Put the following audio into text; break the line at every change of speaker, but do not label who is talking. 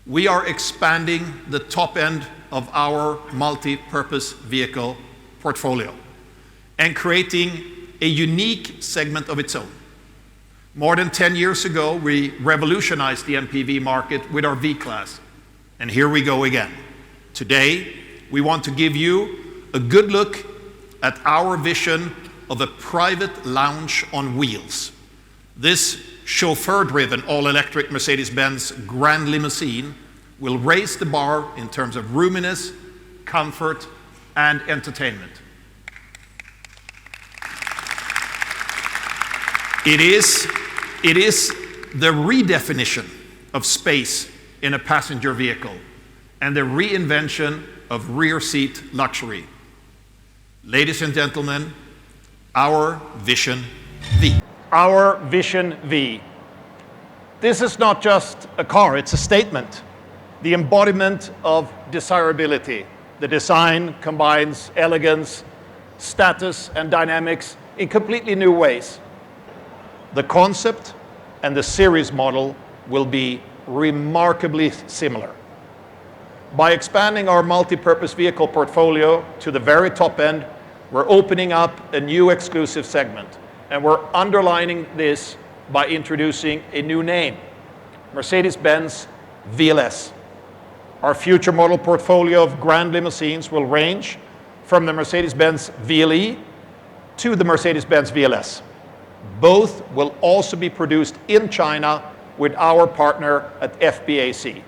we are expanding the top end of our multi-purpose vehicle portfolio and creating a unique segment of its own. More than 10 years ago, we revolutionized the MPV market with our V-Class. And here we go again. Today, we want to give you a good look at our vision of a private lounge on wheels. This chauffeur-driven all-electric Mercedes-Benz Grand Limousine will raise the bar in terms of roominess, comfort, and entertainment. It is the redefinition of space in a passenger vehicle and the reinvention of rear seat luxury. Ladies and gentlemen, our Vision V. Our Vision V. This is not just a car, it's a statement. The embodiment of desirability. The design combines elegance, status, and dynamics in completely new ways. The concept and the series model will be remarkably similar. By expanding our multi-purpose vehicle portfolio to the very top end, we're opening up a new exclusive segment, and we're underlining this by introducing a new name, Mercedes-Benz VLS. Our future model portfolio of Grand Limousines will range from the Mercedes-Benz VLE to the Mercedes-Benz VLS. Both will also be produced in China with our partner at FBAC.